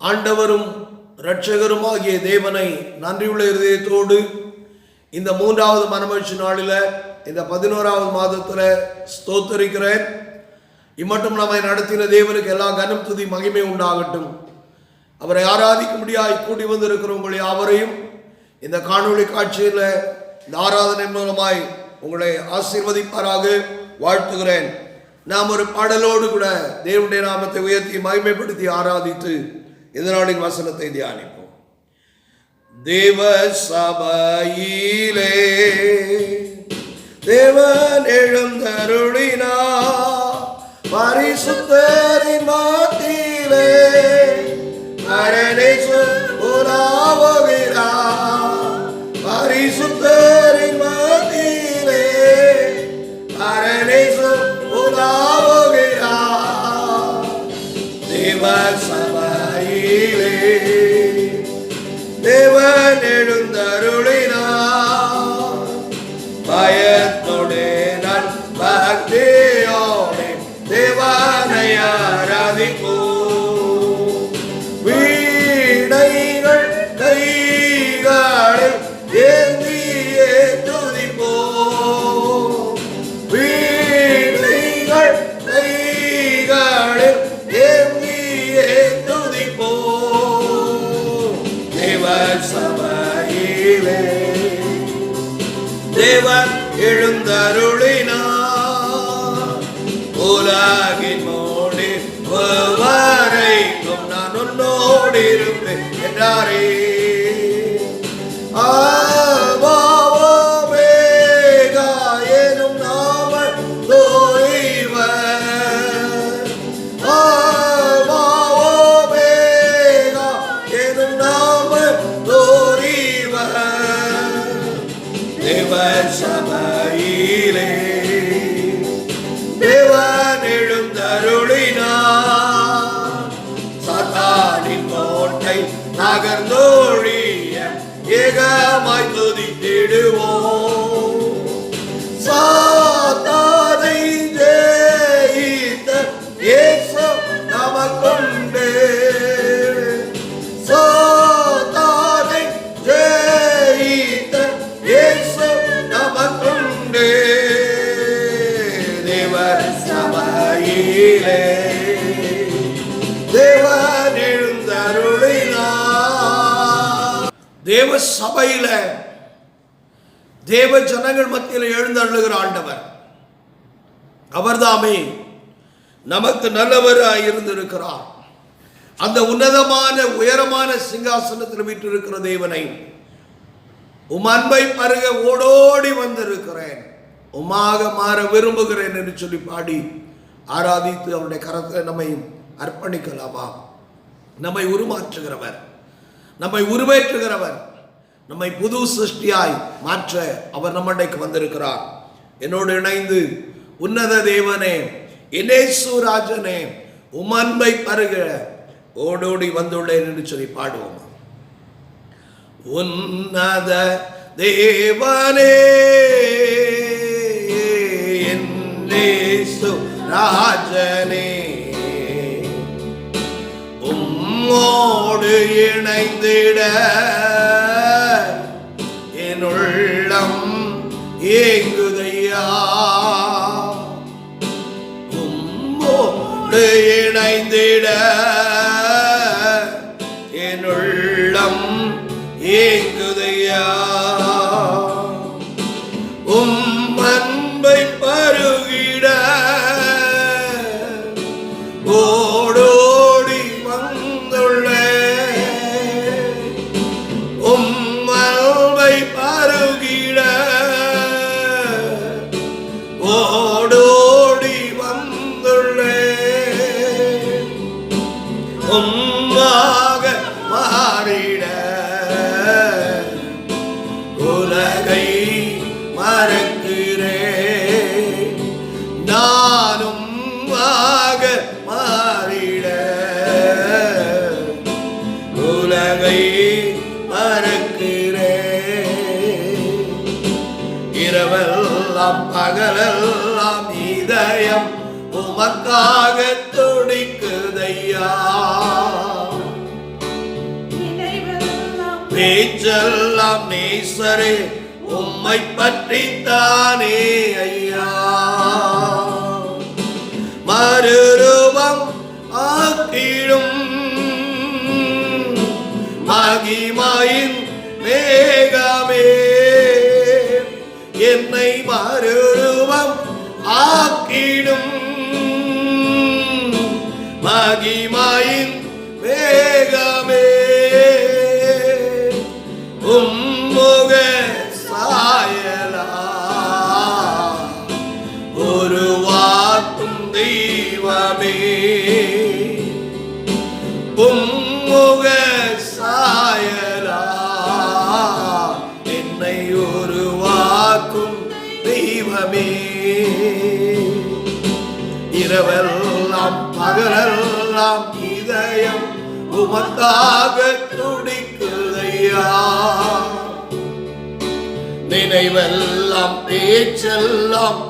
ஆண்டவரும் இரட்சகருமாகிய தேவனை நன்றியுள்ள இருதயத்தோடு இந்த 3வது மனமகிழ்ச்சி நாளில் இந்த 11வது மாதத்தில் ஸ்தோத்தரிக்கிறேன். இம்மட்டும் நம்மை நடத்தின தேவனுக்கு எல்லா கனம் துதி மகிமை உண்டாகட்டும். அவரை ஆராதிக்கும்படியாய் கூடி வந்திருக்கிற உங்களை யாவரையும் இந்த காணொளி காட்சியில் இந்த ஆராதனை மூலமாய் உங்களை ஆசீர்வதிப்பாராக வாழ்த்துகிறேன். நாம் ஒரு பாடலோடு கூட தேவனுடைய நாமத்தை உயர்த்தி மகிமைப்படுத்தி ஆராதித்து இதனாலின் வசனத்தை தியானிப்போம். தேவ சபையிலே தேவன் எழுந்தருளினார், பரிசுத்தரின் மத்தியிலே பரனேசு உலாவுகிறார், பரிசுத்தரின் மத்தியிலே பரனேசு உலாவுகிறார். தேவ சபையிலே தேவன் எழுந்தருளினார், பயத்தோடே நான் பக்தியோடே தேவனை ஆராதிப்போம். வீணைகள் கைகளில் ஏந்தியே துதிப்போம், வீணைகள் கைகளில் ஏந்தியே துதிப்போம். தேவ சபையிலே தேவன் எழுந்தருளினார், உலகின் முடிவு வரைக்கும் நான் உன்னோடு இருப்பேன் என்றாரே. ஆவாவேகா எனும் நாமம் தோய்வர், ஆவாவேகா எனும் நாமம் தோய்வர். தேவ சபையிலே தேவன் எழுந்தருளினார், சாத்தானின் கோட்டை நகர்ந்தோழிய ஏகமாய் துதித்திடுவோம். சாத்தானை ஜெயித்த இயேசு நமக்குண்டு, சாத்தானை ஜெயித்த இயேசு நமக்குண்டு. தேவ சபையிலே தேவன் எழுந்தருளினார். தேவ சபையில தேவ ஜனங்கள் மத்தியில் எழுந்தருளுகிற ஆண்டவர் அவர்தாமே நமக்கு நல்லவராய் இருந்திருக்கிறார். அந்த உன்னதமான உயரமான சிங்காசனத்தில் வீற்றிருக்கிற தேவனை உம் அன்பை பருக ஓடோடி வந்திருக்கிறேன், உமாக மாற விரும்புகிறேன் என்று சொல்லி பாடி ஆராதித்து அவருடைய கரத்தில் நம்மை அர்ப்பணிக்கலாமா? நம்மை உருமாற்றுகிறவர், நம்மை உருவேற்றுகிறவர், நம்மை புது சிருஷ்டியாய் மாற்ற அவர் நம்மண்டைக்கு வந்திருக்கிறார். என்னோடு இணைந்து உன்னத தேவனே, இயேசு ராஜனே, உம் அன்பை பருக ஓடோடி வந்துள்ளேன் என்று சொல்லி பாடுவோம். உன்னத தேவனே, இயேசு ராஜனே, உம்மோடு இணைந்திட என் உள்ளம் ஏங்குதையா, உம்மோடு இணைந்திட என் உள்ளம் ஏங்குதையா. உம் அன்பை பருகிட ஓடோடி வந்துள்ளேன், உம் அன்பை பருகிட ஓடோடி வந்துள்ளேன். உம்மாக மாறிட உலகை மறக்கிறேன், நானும் ஆக மாறிட உலகை மறக்கிறேன். இரவெல்லாம் பகலெல்லாம் இதயம் உமக்காக துடிக்குதையா, பேச்செல்லாம் நேசரே உம்மை பற்றித்தானே ஐயா. மறுரூபம் ஆக்கிடும் மகிமையின் மேகமே, என்னை மறுரூபம் ஆக்கிடும் மகிமையின் மேகமே, உம்முக சாயலா உருவாக்கும் தெய்வமே, உம்முக சாயலா என்னை உருவாக்கும் தெய்வமே. இரவெல்லாம் பகலெல்லாம் இதயம் உமக்காக துடிக்குதையா. நினைவெல்லாம் பேச்செல்லாம்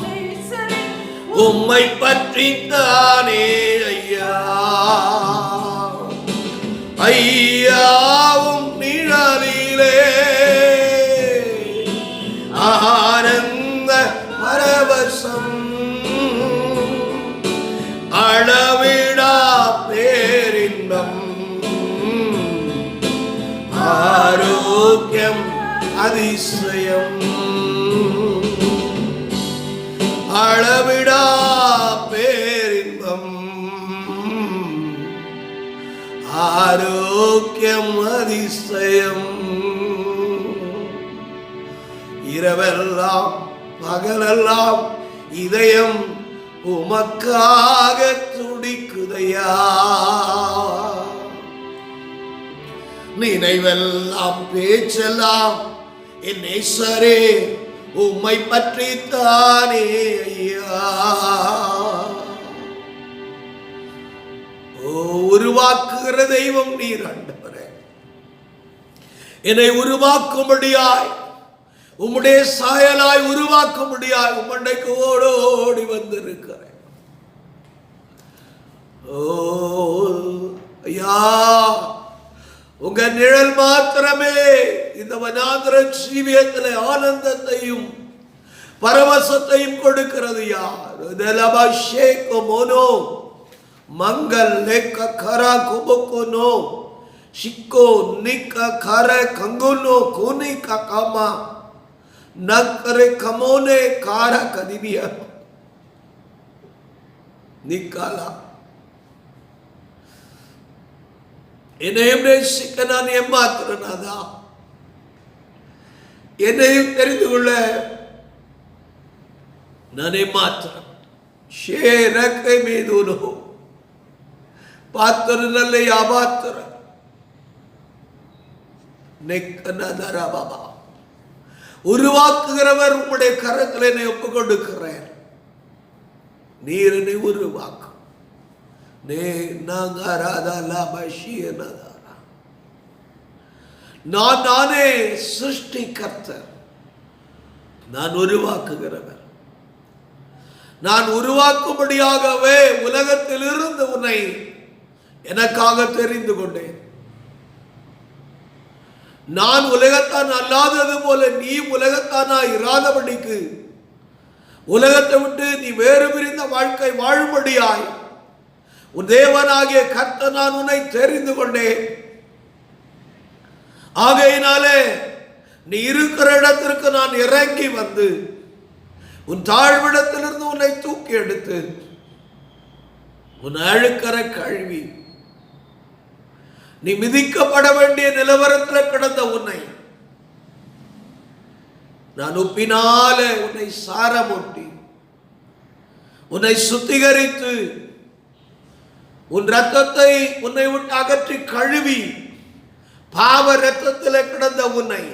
உம்மை பற்றித்தானே ஐயா. ஐயாவும் நிழலிலே ஆனந்த பரவசம், அளவிடா பேரின்பம், ஆரோக்கியம் அதிசயம், அளவிடா பேரின்பம், ஆரோக்கியம் அதிசயம். இரவெல்லாம் பகலெல்லாம் இதயம் உமக்காக துடிக்குதையா. நினைவெல்லாம் பேச்செல்லாம் என் நேசரே உம்மை பற்றித்தானே ஐயா. உருவாக்குகிற தெய்வம் நீர் ஆண்டவரே. என்னை உருவாக்கும்படியாய் உம்முடைய சாயலாய் உருவாக்கும்படியாய் உம்மண்டைக்கு ஓடோடி வந்திருக்கிறேன். ஓ ஐயா, உங்க நிழல் மாத்திரமே இந்த வனாந்திர ஜீவியத்தில் ஆனந்தத்தையும் பரவசத்தையும் கொடுக்கிறது. யார் மோனோ மங்கள் லேக்க கரா குபுக்குனோ சிக்கோ நிக்க கர கங்குனோ கூனிக்க காமா நக்கரை கமோனே கார கதிவிய நிக்காலா. என்னையும் நேசிக்க நான் ஏமாத்துறனாதா, என்னையும் தெரிந்து கொள்ள நான் ஏமாத்துறேன். ஷேரக்கை மீதுனோ பாத்திர நல்ல யாபாத்திர நெக்கனதரா பாபா. உருவாக்குகிறவர் உம்முடைய கரத்தில் என்னை ஒப்புக் கொடுக்கிறேன். நீர் என்னை உருவாக்கும். நான் நானே சிருஷ்டிகர்த்தர், நான் உருவாக்குகிறவர். நான் உருவாக்கும்படியாகவே உலகத்தில் இருந்து உன்னை எனக்காக தெரிந்து கொண்டேன். நான் உலகத்தான் அல்லாதது போல நீ உலகத்தானா இராதபடிக்கு உலகத்தை விட்டு நீ வேறு பிரிந்த வாழ்க்கை வாழும்படியாய் உன் தேவனாகிய கர்த்தர் நான் உன்னை தெரிந்து கொண்டேன். ஆகையினாலே நீ இருக்கிற இடத்திற்கு நான் இறங்கி வந்து உன் தாழ்விடத்திலிருந்து உன்னை தூக்கி எடுத்து உன் அழுக்கரை கழுவி நீ மிதிக்கப்பட வேண்டிய நிலவரத்தில் கிடந்த உன்னை நான் உப்பினால உன்னை சாரமூட்டி உன்னை சுத்திகரித்து உன் ரத்தத்தை உன்னை விட்டு அகற்றி கழுவி பாவ ரத்தத்தில் கிடந்த உன்னை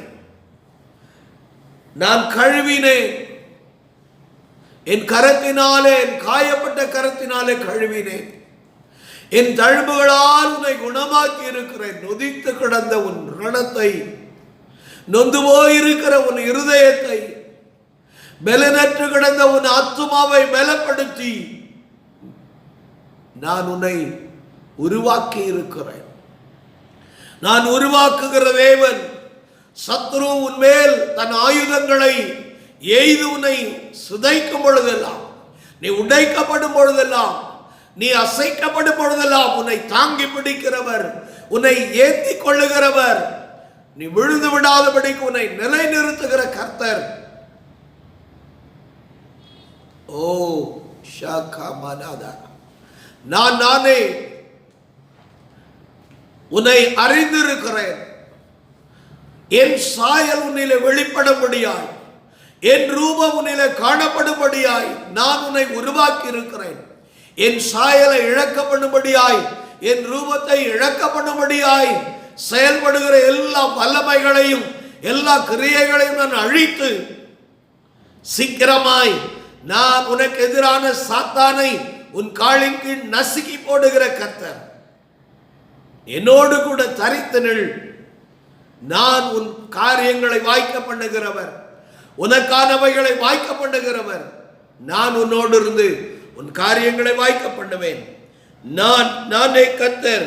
நான் கழுவினேன். என் கரத்தினாலே, என் காயப்பட்ட கரத்தினாலே கழுவினேன். என் தழும்புகளால் உன்னை குணமாக்கி இருக்கிறேன். நொதித்து கிடந்த உன் ரணத்தை, நொந்து போயிருக்கிற உன் இருதயத்தை, பலனற்று கிடந்த உன் ஆத்துமாவை பலப்படுத்தி நான் உன்னை உருவாக்கி இருக்கிறேன். நான் உருவாக்குகிற தேவன், சத்துரு உன்மேல் தன் ஆயுதங்களை எய்து உன்னை சிதைக்கும் பொழுதெல்லாம், நீ உடைக்கப்படும் பொழுதெல்லாம், நீ அசைக்கப்படும் பொழுதெல்லாம் உன்னை தாங்கி பிடிக்கிறவர், உன்னை ஏற்றி கொள்ளுகிறவர், நீ விழுந்து விடாதபடிக்கு உன்னை நிலைநிறுத்துகிற கர்த்தர். ஓ ஷாகமனாதா, நானே உன்னை அறிந்திருக்கிறேன். என் சாயல் உன்னிலே வெளிப்படும்படியாய், என் ரூபம் உன்னிலே காணப்படும்படியாய் நான் உன்னை உருவாக்கி இருக்கிறேன். என் சாயலை இழக்கப்படும்படியாய், என் ரூபத்தை இழக்கப்படும்படியாய் செயல்படுகிற எல்லா வல்லமைகளையும் எல்லா கிரியைகளையும் நான் அழித்து சீக்கிரமாய் நான் உனக்கு எதிரான சாத்தானை உன் காலின் கீழ் நசுக்கி போடுகிற கர்த்தர். என்னோடு கூட தரித்து நில். நான் உன் காரியங்களை வாய்க்க பண்ணுகிறவர், உனக்கானவைகளை வாய்க்க பண்ணுகிறவர். நான் உன்னோடு இருந்து உன் காரியங்களை வாய்க்க பண்ணுவேன். நானே கர்த்தர்,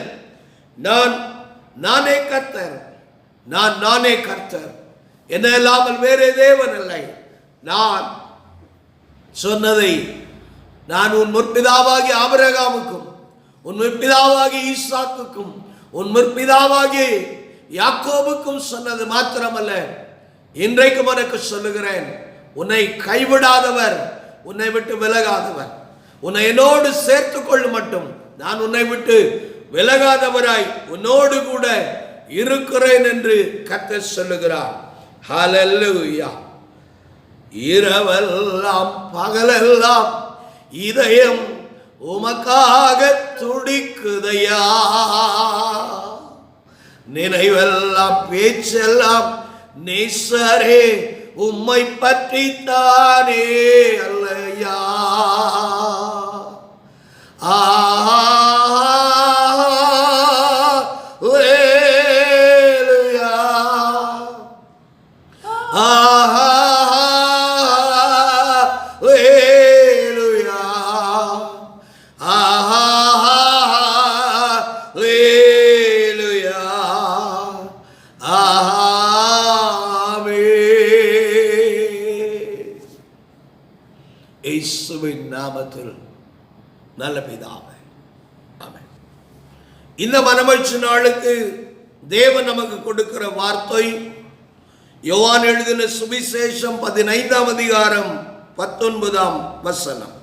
நானே கர்த்தர், நானே கர்த்தர். என்ன இல்லாமல் வேறே தேவன் இல்லை. நான் சொன்னதை நான் உன் முற்பிதாவாகிய ஆபிரகாமுக்கும், உன் முற்பிதாவாகிய ஈசாக்குக்கும், உன் முற்பிதாவாகிய யாக்கோபுக்கும் சொன்னது மாத்திரமல்ல, இன்றைக்கும் உனக்கு சொல்லுகிறேன். உன்னை கைவிடாதவர், உன்னை விட்டு விலகாதவர், உன்னை என்னோடு சேர்த்துக் கொள்ள மட்டும் நான் உன்னை விட்டு விலகாதவராய் உன்னோடு கூட இருக்கிறேன் என்று கர்த்தர் சொல்லுகிறார். ஹல்லேலூயா. இரவெல்லாம் பகலெல்லாம் இதயம் உமக்காக துடிக்குதையா, நினைவெல்லாம் பேச்செல்லாம் நேசரே உம்மை பற்றித்தானே அல்லையா. இயேசுவின் நாமத்தில் நல்ல பிதாவே, ஆமென். இந்த மனமகிழ்ச்சி நாளுக்கு தேவன் நமக்கு கொடுக்கிற வார்த்தை யோவான் எழுதின சுவிசேஷம் 15ஆம் அதிகாரம் 19ஆம் வசனம்.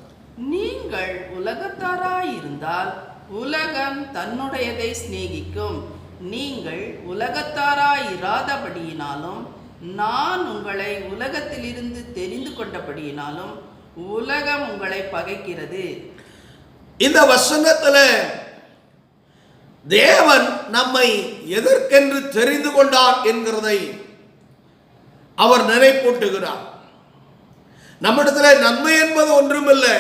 நீங்கள் உலகத்தாராயிருந்தால் உலகம் தன்னுடையதை சிநேகிக்கும். நீங்கள் உலகத்தாராயிராதபடியினாலும் நான் உங்களை உலகத்திலிருந்து தெரிந்து கொண்டபடியினாலும் உலகம் உங்களை பகைக்கிறது. இந்த வசனத்துல தேவன் நம்மை எதற்கென்று தெரிந்து கொண்டார் என்கிறதை அவர் நினைப்பூட்டுகிறார். நம்மிடத்தில் நன்மை என்பது ஒன்றுமில்லை,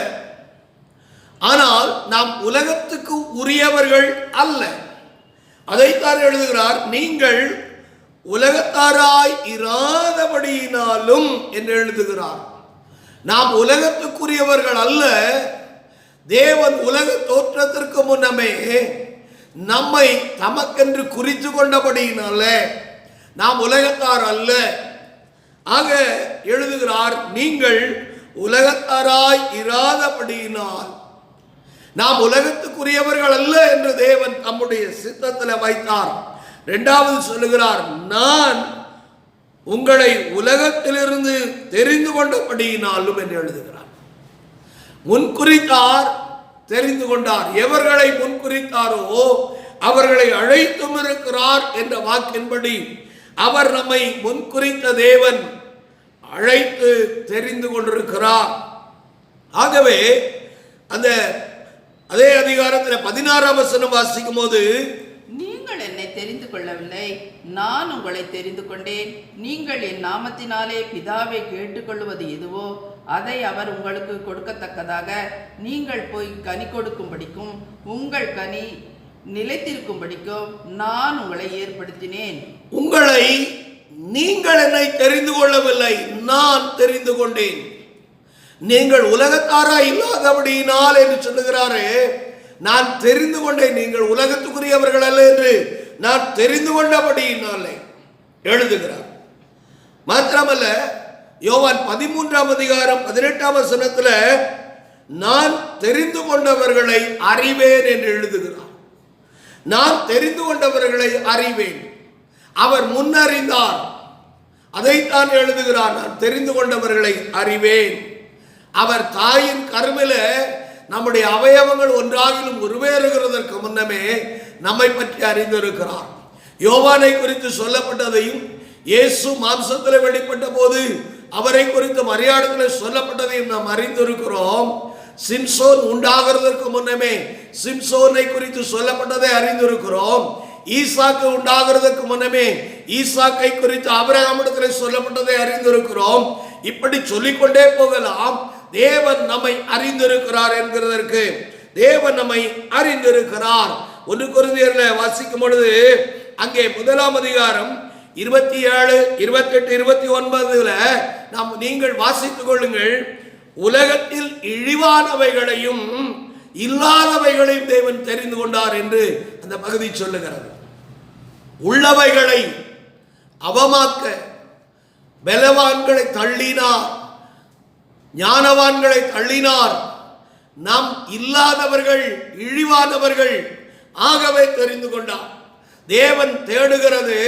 ஆனால் நாம் உலகத்துக்கு உரியவர்கள் அல்ல. அதைத்தான் எழுதுகிறார். நீங்கள் உலகத்தாராய் இராதபடியினாலும் என்று எழுதுகிறார். நாம் உலகத்துக்குரியவர்கள் அல்ல. தேவன் உலக தோற்றத்திற்கு முன்னமே நம்மை தமக்கென்று குறித்து கொண்டபடியினால நாம் உலகத்தார் அல்ல. ஆக எழுதுகிறார், நீங்கள் உலகத்தாராய் இராதபடியினால் நாம் உலகத்துக்குரியவர்கள் அல்ல என்று தேவன் தம்முடைய சித்தத்தில் வைத்தார். இரண்டாவது சொல்லுகிறார், நான் உங்களை உலகத்திலிருந்து தெரிந்து கொண்டபடியினாலும் என்று எழுதுகிறார். முன்குறித்தார், தெரிந்து கொண்டார். எவர்களை முன்குறித்தாரோ அவர்களை அழைத்தும் இருக்கிறார் என்ற வாக்கின்படி அவர் நம்மை முன்குறித்த தேவன் அழைத்து தெரிந்து கொண்டிருக்கிறார். ஆகவே அதே அதிகாரத்தில் 16ஆம் வசனம் வாசிக்கும் போது, நீங்கள் என்னை தெரிந்து கொள்ளவில்லை, நான் உங்களை தெரிந்து கொண்டேன். நீங்கள் என் நாமத்தினாலே பிதாவை கேட்டுக்கொள்வது எதுவோ அதை அவர் உங்களுக்கு கொடுக்கத்தக்கதாக நீங்கள் போய் கனி கொடுக்கும்படிக்கும் உங்கள் கனி நிலைத்திருக்கும்படிக்கும் நான் உங்களை ஏற்படுத்தினேன். உங்களை நீங்கள் என்னை தெரிந்து கொள்ளவில்லை, நான் தெரிந்து கொண்டேன். நீங்கள் உலகத்தாரா இல்லாதபடியினால் என்று சொல்லுகிறாரே, நான் தெரிந்து கொண்டேன். நீங்கள் உலகத்துக்குரியவர்கள் அல்ல என்று நான் தெரிந்து கொண்டபடியினாலே எழுதுகிறார். மாத்திரமல்ல, யோவான் 13:18 நான் தெரிந்து கொண்டவர்களை அறிவேன் என்று எழுதுகிறார். நான் தெரிந்து கொண்டவர்களை அறிவேன். அவர் முன்னறிந்தார், அதைத்தான் எழுதுகிறார். நான் தெரிந்து கொண்டவர்களை அறிவேன். அவர் தாயின் கருவில நம்முடைய அவயவங்கள் ஒன்றாகிலும் உருவேறுகிறதற்கு முன்னமே நம்மை பற்றி அறிந்திருக்கிறார். யோவானை குறித்து சொல்லப்பட்டதையும், இயேசு மாம்சத்தில் வெளிப்பட்ட போது அவரை குறித்து மரியாதையில் சொல்லப்பட்டதையும் நாம் அறிந்திருக்கிறோம். சிம்சோன் உண்டாகிறதற்கு முன்னமே சிம்சோனை குறித்து சொல்லப்பட்டதை அறிந்திருக்கிறோம். ஈசாக்கு உண்டாகிறதுக்கு முன்னமே ஈசாக்கை குறித்து ஆபிரகாமிடத்தில் சொல்லப்பட்டதை அறிந்திருக்கிறோம். இப்படி சொல்லிக்கொண்டே போகலாம். தேவன் நம்மை அறிந்திருக்கிறார் என்கிறதற்கு தேவன் நம்மை அறிந்திருக்கிறார். 1 கொரிந்தியரில் வாசிக்கும் பொழுது அங்கே 1ஆம் அதிகாரம் 27, 28, 29 நீங்கள் வாசித்துக் கொள்ளுங்கள். உலகத்தில் இழிவானவைகளையும் இல்லாதவைகளையும் தேவன் தெரிந்து கொண்டார் என்று அந்த பகுதி சொல்லுகிறது. உள்ளவைகளை அவமாக்க பலவான்களை தள்ளினார், ஞானவான்களை தள்ளினார். நாம் இல்லாதவர்கள், இழிவானவர்கள் ஆகவே தெரிந்து கொண்டார். தேவன் தேடுகிறது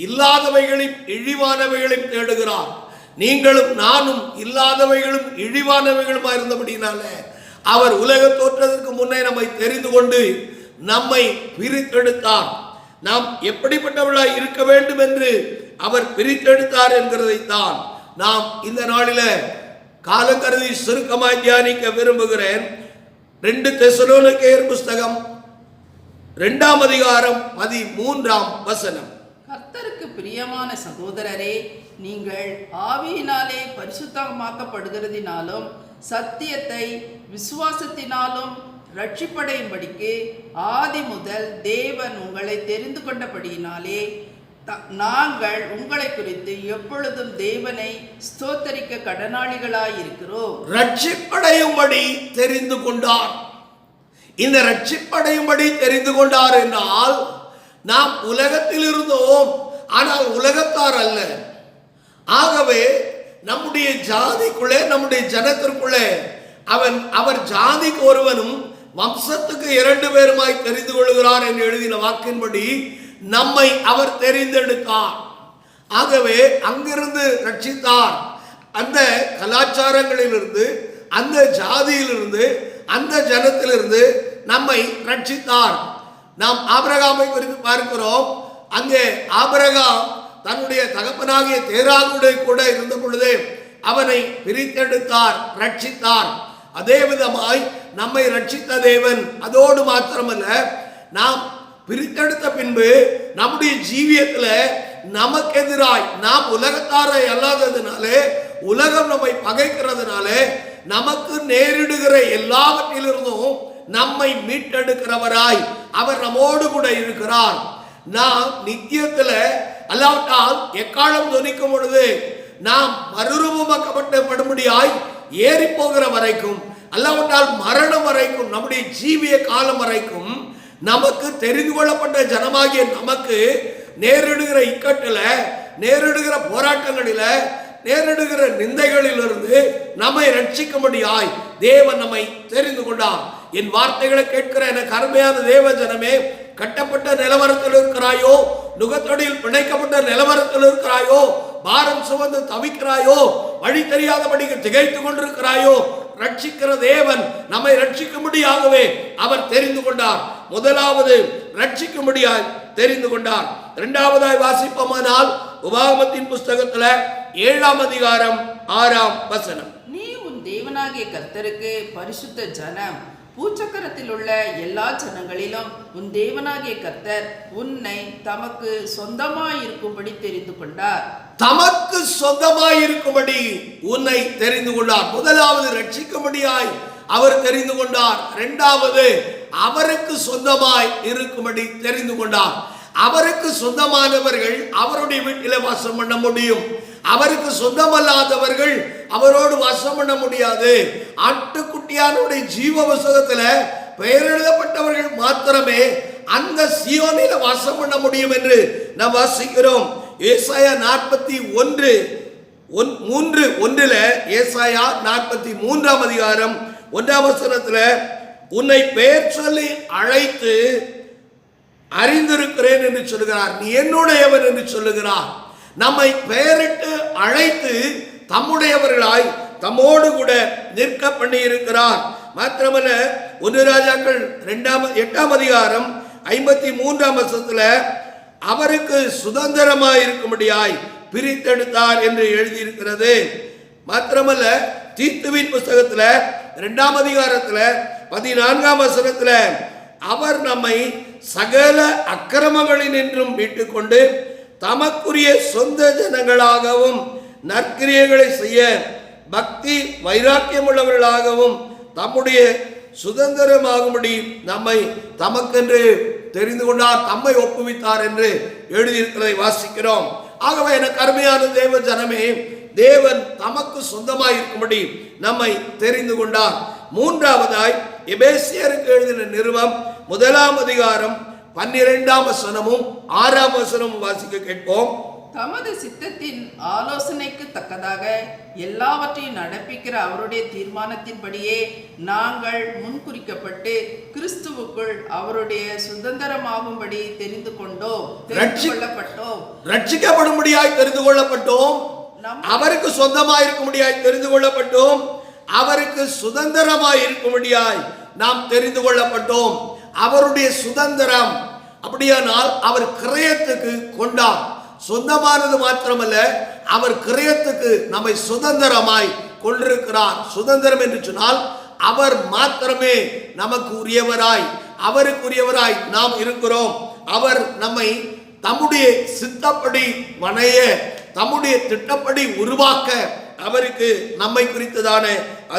இல்லாதவைகளையும் இழிவானவைகளையும் தேடுகிறார். நீங்களும் நானும் இல்லாதவைகளும் இழிவானவைகளுமா இருந்தபடினாலே அவர் உலக தோற்றத்திற்கு முன்னே நம்மை தெரிந்து கொண்டு நம்மை பிரித்தெடுத்தார். நாம் எப்படிப்பட்டவர்களாய் இருக்க வேண்டும் என்று அவர் பிரித்தெடுத்தார் என்கிறதைத்தான் நாம் இந்த நாளில காலங்கருதி சுருக்கமாய் தியானிக்க விரும்புகிறேன். 2 தெசலோனிக்கேயர் புஸ்தகம் 2ஆம் அதிகாரம் 13ஆம் வசனம். கர்த்தருக்கு பிரியமான சகோதரரே, நீங்கள் ஆவியினாலே பரிசுத்தமாக்கப்படுகிறதினாலும் சத்தியத்தை விசுவாசத்தினாலும் ரட்சிப்படையும்படிக்கு ஆதி முதல் தேவன் உங்களை தெரிந்து கொண்டபடியினாலே நாங்கள் உங்களை குறித்து எப்பொழுதும் தேவனை ஸ்தோத்தரிக்க கடனாளிகளாயிருக்கிறோம். ரட்சிப்படையும்படி தெரிந்து கொண்டார். இந்த ரட்சிப்படையும்படி தெரிந்து கொண்டார் என்றால் நாம் உலகத்தில் இருந்தோம், ஆனால் உலகத்தார் அல்ல. ஆகவே நம்முடைய ஜாதிக்குள்ளே, நம்முடைய ஜனத்திற்குள்ளே அவர் ஜாதிக்கு ஒருவனும் வம்சத்துக்கு 2 பேருமாய் தெரிந்து கொள்கிறார் என்று எழுதின வாக்கின்படி நம்மை அவர் தெரிந்தெடுத்தார். ஆகவே அங்கிருந்து ரட்சித்தார். அந்த கலாச்சாரங்களிலிருந்து, அந்த ஜாதியிலிருந்து, அந்த ஜனத்திலிருந்து நம்மை ரட்சித்தார். நாம் ஆபிரகாமை குறித்து பார்க்கிறோம். அங்கே ஆபிரகாம் தன்னுடைய தகப்பனாகிய தேராகுடைய கூட இருந்த பொழுது அவனை பிரித்தெடுத்தார், ரட்சித்தார். அதே விதமாய் நம்மை ரட்சித்த தேவன் அதோடு மாத்திரமல்ல, நாம் பிரித்தெடுத்த பின்பு நம்முடைய ஜீவியத்தில் நமக்கு எதிராய், நாம் உலகத்தாரை அல்லாததுனாலே, உலகம் நம்மை பகைக்கிறதுனாலே நமக்கு நேரிடுகிற எல்லாவற்றிலிருந்தும் நம்மை மீட்டெடுக்கிறவராய் அவர் நம்மோடு கூட இருக்கிறார். நாம் நித்தியத்தில் அல்லாவிட்டால் எக்காலம் துணிக்கும் பொழுது நாம் மறுரூபமாக்கப்பட்டபடியாய் ஏறி போகிற வரைக்கும், அல்லாவிட்டால் மரணம் வரைக்கும், நம்முடைய ஜீவிய காலம் வரைக்கும் நமக்கு தெரிந்து கொள்ளப்பட்ட ஜனமாகிய நமக்கு நேரிடுகிற இக்கட்டில், நேரிடுகிற போராட்டங்களில், நேரிடுகிற நிந்தைகளிலிருந்து நம்மை ரட்சிக்கும்படியாய் தேவன் நம்மை தெரிந்து கொண்டார். என் வார்த்தைகளை கேட்கிற எனக்கு அருமையான தேவ ஜனமே, கட்டப்பட்ட நிலவரத்தில் இருக்கிறாயோ, நுகத்தடியில் பிணைக்கப்பட்ட நிலவரத்தில் இருக்கிறாயோ, பாரம் சுமந்து தவிக்கிறாயோ, வழி தெரியாதபடிக்கு திகைத்து கொண்டிருக்கிறாயோ, ரட்சிக்கிற தேவன் நம்மை ரட்சிக்கும்படியாகவே அவர் தெரிந்து கொண்டார். முதலாவது ரட்சிக்கும்படியாய் தெரிந்து கொண்டார். 2ஆவதாய் வாசிப்போமானால் உபாகமத்தின் புஸ்தகத்தில் 7ஆம் அதிகாரம் 6ஆம் வசனம். நீ உன் தேவனாகிய கர்த்தருக்கு பரிசுத்த ஜனம், பூச்சக்கரத்தில் உள்ள எல்லா ஜனங்களிலும் உன் தேவனாகிய கர்த்தர் உன்னை தமக்கு சொந்தமாயிருக்கும்படி தெரிந்து கொண்டார். தமக்கு சொந்தமாயிருக்கும்படி உன்னை தெரிந்து கொண்டார். முதலாவது ரட்சிக்கும்படியாய் அவர் தெரிந்து கொண்டார். 2வது அவருக்கு சொந்தமாய் இருக்கும்படி தெரிந்து கொண்டார். அவருக்கு சொந்தமானவர்கள் அவருடைய வீட்டில் வாசம் பண்ண முடியும். அவருக்கு சொந்தமல்லாதவர்கள் அவரோடு வாசம் பண்ண முடியாது. ஆட்டுக்குட்டியானுடைய ஜீவ புஸ்தகத்தில் பெயர் எழுதப்பட்டவர்கள் மாத்திரமே அந்த சீயோனில் வாசம் பண்ண முடியும் என்று நாம் வாசிக்கிறோம். ஏசாயா 41:3 ஏசாயா 43ஆம் அதிகாரம் 1ஆம் வசனத்தில் உன்னை பெயர் சொல்லி அழைத்து அறிந்திருக்கிறேன் என்று சொல்லுகிறார். நீ என்னுடையவன் என்று சொல்லுகிறார். நம்மை பெயரிட்டு அழைத்து தம்முடையவர்களாய் தம்மோடு கூட நிற்க பண்ணி இருக்கிறார். மாத்திரமல்ல 1 ராஜாக்கள் 8ஆம் அதிகாரம் 53ஆம் வசனத்தில் அவருக்கு சுதந்திரமாய் இருக்கும்படியாய் பிரித்தெடுத்தார் என்று எழுதியிருக்கிறது. மாத்திரமல்ல தீத்துவின் புஸ்தகத்தில் 2ஆம் அதிகாரத்தில் 14ஆம் வசனத்தில் அவர் நம்மை சகல அக்கிரமங்களினின்றும் மீட்டுக்கொண்டு தமக்குரிய சொந்த ஜனங்களாகவும் நற்கிரியைகளை செய்ய பக்தி வைராக்கியம் உள்ளவர்களாகவும் தம்முடைய சுதந்திரமாகும்படி நம்மை தமக்கென்று தெரிந்து கொண்டார், தம்மை ஒப்புவித்தார் என்று எழுதியிருக்கிறதை வாசிக்கிறோம். ஆகவே எனக்கு அருமையான தேவ ஜனமே, தேவன் தமக்கு சொந்தமாய் இருக்கும்படி நம்மை தெரிந்து கொண்டார். மூன்றாவதாய் எபேசியருக்கு எழுதின நிருபம் 1ஆம் அதிகாரம் 12ஆம் வசனமும் 6ஆம் வசனமும் வாசிக்க கேட்போம். தமது சித்தத்தின் ஆலோசனைக்கு தக்கதாக எல்லாவற்றையும் நடப்பிக்கிற அவருடைய தீர்மானத்தின்படியே நாங்கள் முன்குறிக்கப்பட்டு கிறிஸ்துவுக்குள் அவருடைய சுதந்திரமாகும்படி தெரிந்து கொள்ளப்பட்டோம். ரட்சிக்கப்படும்படியாய் தெரிந்து கொள்ளப்பட்டோம். அவருக்கு சொந்தமாய் இருக்கும்படியாய் தெரிந்து கொள்ளப்பட்டோம். அவருக்கு சுதந்திரமாய் இருக்கும்படியாய் நாம் தெரிந்து கொள்ளப்பட்டோம். அவருடைய சுதந்திரம் அப்படியானால் அவர் கிரயத்துக்கு கொண்டார். சொந்தமானது மாத்திரமல்ல, அவர் கிரயத்துக்கு நம்மை சுதந்திரமாய் கொண்டிருக்கிறார். சுதந்திரம் என்று சொன்னால் அவர் மாத்திரமே நமக்கு உரியவராய், அவருக்குரியவராய் நாம் இருக்கிறோம். அவர் நம்மை தம்முடைய சித்தப்படி வணைய, தம்முடைய திட்டப்படி உருவாக்க அவருக்கு நம்மை குறித்ததான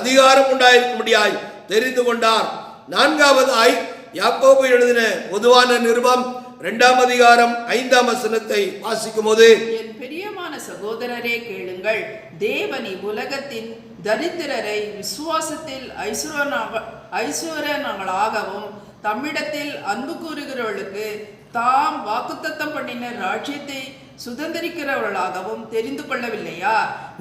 அதிகாரம் உண்டாயிருக்கும்படியாய் தெரிந்து கொண்டார். நான்காவதாய் யாக்கோபு எழுதின பொதுவான நிருபம் 2ஆம் அதிகாரம் 5ஆம் வசனத்தை வாசிக்கும் போது, என் பிரியமான சகோதரரே கேளுங்கள், தேவன் இவ்வுலகத்தின் தரித்திரரை விசுவாசத்தில் ஐஸ்வர்யங்களாகவும் தம்மிடத்தில் அன்பு கூறுகிறவர்களுக்கு தாம் வாக்குத்தத்தம் பண்ணின ராஜ்யத்தை சுதந்திரிக்கிறவர்களாகவும் தெரிந்து கொள்ளவில்லையா?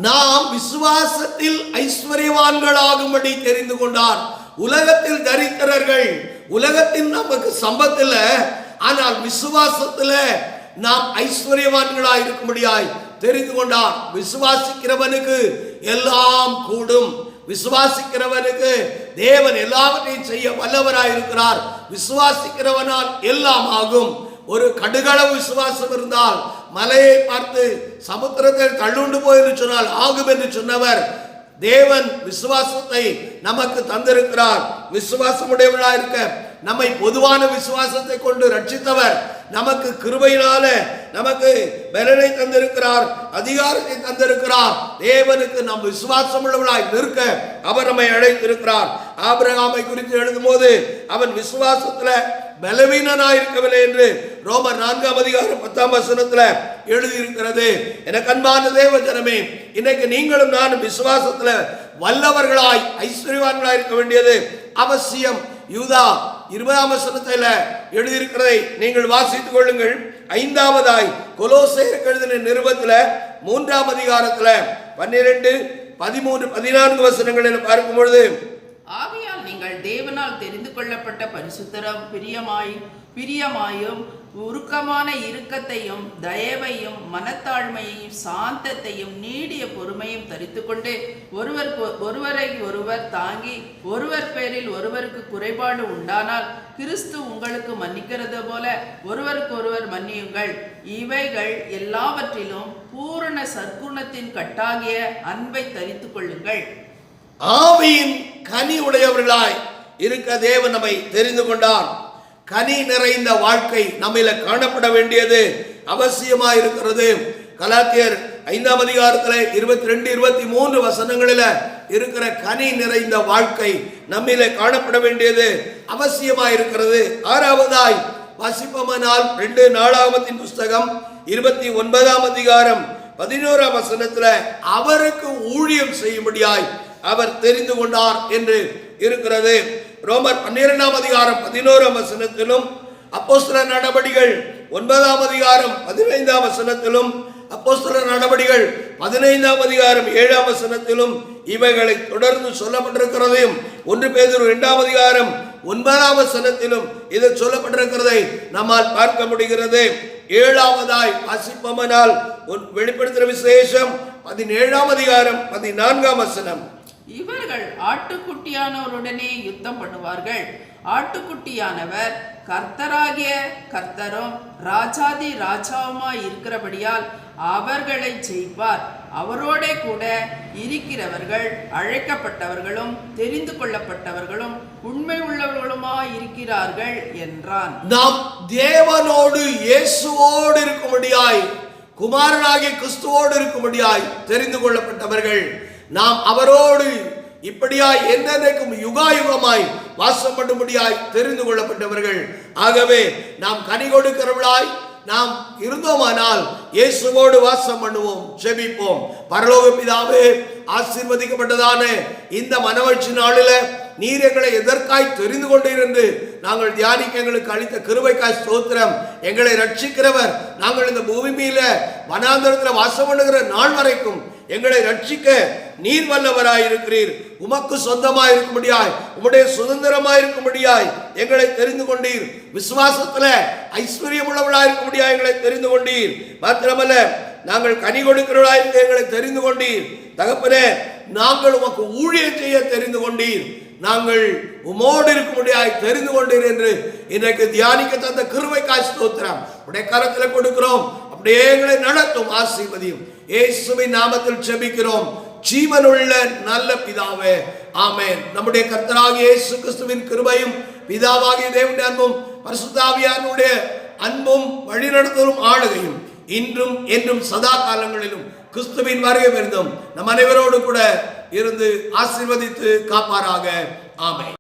நாம் விசுவாசத்தில் ஐஸ்வர்யவான்களாகும்படி தெரிந்து கொண்டார். உலகத்தில் தரித்திரர்கள், உலகத்தில் நமக்கு சம்பத்தில், ஆனால் விசுவாசத்தில் நாம் ஐஸ்வர்யவான்களாய் இருக்கும்படியாய் தெரிந்து கொண்டார். விசுவாசிக்கிறவனுக்கு எல்லாம் கூடும். விசுவாசிக்கிறவனுக்கு தேவன் எல்லாவற்றையும் செய்ய வல்லவராய் இருக்கிறார். விசுவாசிக்கிறவனால் எல்லாம் ஆகும். ஒரு கடுகளவு விசுவாசம் இருந்தால் மலையை பார்த்து சமுத்திரத்தில் தள்ளுண்டு போய் என்று சொன்னால் ஆகும் என்று சொன்னவர் தேவன் விசுவாசத்தை நமக்கு தந்திருக்கிறார். விசுவாசமுடையவர்களாக இருக்க நம்மை பொதுவான விசுவாசத்தை கொண்டு ரட்சித்தவர் நமக்கு கிருபையினால நமக்கு பலனை தந்திருக்கிறார், அதிகாரத்தை தந்திருக்கிறார். தேவனுக்கு நம் விசுவாசம் உள்ளவர்களாய் நிற்க அவர் நம்மை அழைத்திருக்கிறார். ஆபிரகாமை குறித்து எழுதும் போது அவன் விசுவாசத்துல பலவீனனாய் இருக்கவில்லை என்று ரோமர் 4ஆம் அதிகாரம் 10ஆம் வசனத்துல எழுதியிருக்கிறது. எனக்கு அன்பான தேவ ஜனமே, இன்னைக்கு நீங்களும் நானும் விசுவாசத்துல வல்லவர்களாய் ஐஸ்வர்யவான்களாய் இருக்க வேண்டியது அவசியம். யூதா 20ஆம் வசனத்தில் எழுதியிருக்கிறதை நீங்கள் வாசித்துக் கொள்ளுங்கள். 5ஆவதாய் கொலோசையருக்கு எழுதின நிருபத்தில் 3ஆம் அதிகாரத்தில் 12, 13, 14 வசனங்களில் பார்க்கும் பொழுது, ஆகையால் நீங்கள் தேவனால் தெரிந்து கொள்ளப்பட்ட பரிசுத்தரும் பிரியமாயும் உருக்கமான இரக்கத்தையும் தயவையும் மனத்தாழ்மையையும் சாந்தத்தையும் நீடிய பொறுமையும் தரித்து கொண்டு ஒருவரை ஒருவர் தாங்கி ஒருவர் பேரில் ஒருவருக்கு குறைபாடு உண்டானால் கிறிஸ்து உங்களுக்கு மன்னிக்கிறது போல ஒருவருக்கொருவர் மன்னியுங்கள். இவைகள் எல்லாவற்றிலும் பூரண சற்குணத்தின் கட்டாகிய அன்பை தரித்து கொள்ளுங்கள். ஆவியின் கனி உடையவர்களாய் இருக்க தேவன் நம்மை தெரிந்து கொண்டார். கனி நிறைந்த வாழ்க்கை நம்மில காணப்பட வேண்டியது அவசியமாக இருக்கிறது. கலாத்தியர் 5ஆம் அதிகாரத்தில் 22, 23 வசனங்களில் இருக்கிற கனி நிறைந்த வாழ்க்கை நம்மில காணப்பட வேண்டியது அவசியமாக இருக்கிறது. 6ஆவதாய் வாசிப்போமானால் 2 நாளாகமத்தின் புஸ்தகம் 29ஆம் அதிகாரம் 11ஆம் வசனத்தில் அவருக்கு ஊழியம் செய்யும்படியாய் அவர் தெரிந்து கொண்டார் என்று இருக்கிறது. ரோமர் 12ஆம் அதிகாரம் 11ஆம் வசனத்திலும் அப்போஸ்தலர் நடபடிகள் 9ஆம் அதிகாரம் 15ஆம் வசனத்திலும் அப்போஸ்தலர் நடபடிகள் 15ஆம் அதிகாரம் 7ஆம் வசனத்திலும் இவைகளை தொடர்ந்து சொல்லப்பட்டிருக்கிறதையும் 1 பேதுரு 2ஆம் அதிகாரம் 9ஆம் வசனத்திலும் இது சொல்லப்பட்டிருக்கிறதை நம்மால் பார்க்க முடிகிறது. 7ஆவதாய் வாசிப்போமானால் வெளிப்படுத்துகிற விசேஷம் 17ஆம் அதிகாரம் 14ஆம் வசனம். இவர்கள் ஆட்டுக்குட்டியானவருடனே யுத்தம் பண்ணுவார்கள். ஆட்டுக்குட்டியானவர் கர்த்தராகிய கர்த்தரும் ராஜாதி ராஜாவுமாய் இருக்கிறபடியால் அவர்களை ஜெயிப்பார். அவரோட கூட இருக்கிறவர்கள் அழைக்கப்பட்டவர்களும் தெரிந்து கொள்ளப்பட்டவர்களும் உண்மை உள்ளவர்களுமாய் இருக்கிறார்கள் என்றான். நாம் தேவனோடு இயேசுவோடு இருக்கும்படியாய், குமாரனாகிய கிறிஸ்துவோடு இருக்கும்படியாய் தெரிந்து கொள்ளப்பட்டவர்கள். நாம் அவரோடு இப்படியாய் என்னென்னைக்கும் யுகாயுகமாய் வாசம் பண்ணும்படியாய் தெரிந்து கொள்ளப்பட்டவர்கள். ஆகவே நாம் கனி கொடுக்கிறவர்களாய் நாம் இருந்தோமானால் இயேசுவோடு வாசம் பண்ணுவோம், ஜெபிப்போம். பரலோக பிதாவே, ஆசீர்வதிக்கப்பட்டதான இந்த மனவழ்ச்சி நாளில நீர் எங்களை எதற்காய் தெரிந்து கொண்டீர் என்று நாங்கள் தியானிக்க எங்களுக்கு அளித்த கிருபைக்காய் ஸ்தோத்திரம். எங்களை ரட்சிக்கிறவர், நாங்கள் இந்த பூமியில வனாந்தரத்தில் வாசம் பண்ணுகிற நாள் வரைக்கும் எங்களை ரட்சிக்க நீர் வல்லவராயிருக்கிறீர். உமக்கு சொந்தமாயிருக்கும்படியாய், உம்முடைய சுதந்திரமாயிருக்கும்படியாய் எங்களை தெரிந்து கொண்டீர். விசுவாசத்துல ஐஸ்வர்யம் உள்ளவர்களாயிருக்கும்படியாய் எங்களை தெரிந்து கொண்டீர். மாத்திரமல்ல, நாங்கள் கனி கொடுக்கிறவர்களாயிருக்க எங்களை தெரிந்து கொண்டீர். தகப்பனே, நாங்கள் உமக்கு ஊழியம் செய்ய தெரிந்து கொண்டீர். நாங்கள் உமோடு இருக்கும்படியாய் தெரிந்து கொண்டீர் என்று இன்றைக்கு தியானிக்க தந்த கிருபைக்காய் ஸ்தோத்திரம். உடைய கரத்தில் கொடுக்கிறோம். அப்படியே எங்களை நடத்தும், ஆசீர்வதியும். இயேசுவின் நாமத்தில் ஜெபிக்கிறோம் ஜீவனுள்ள நல்ல பிதாவே, ஆமென். நம்முடைய கர்த்தராகிய இயேசு கிறிஸ்துவின் கிருபையும் பிதாவாகிய தேவனுடைய அன்பும் பரிசுத்த ஆவியானவருடைய அன்பும் வழிநடத்தலும் ஆளுகையும் இன்றும் என்றும் சதா காலங்களிலும் கிறிஸ்துவின் வருகை பெறும் நம் அனைவரோடு கூட இருந்து ஆசீர்வதித்து காப்பாராக. ஆமென்.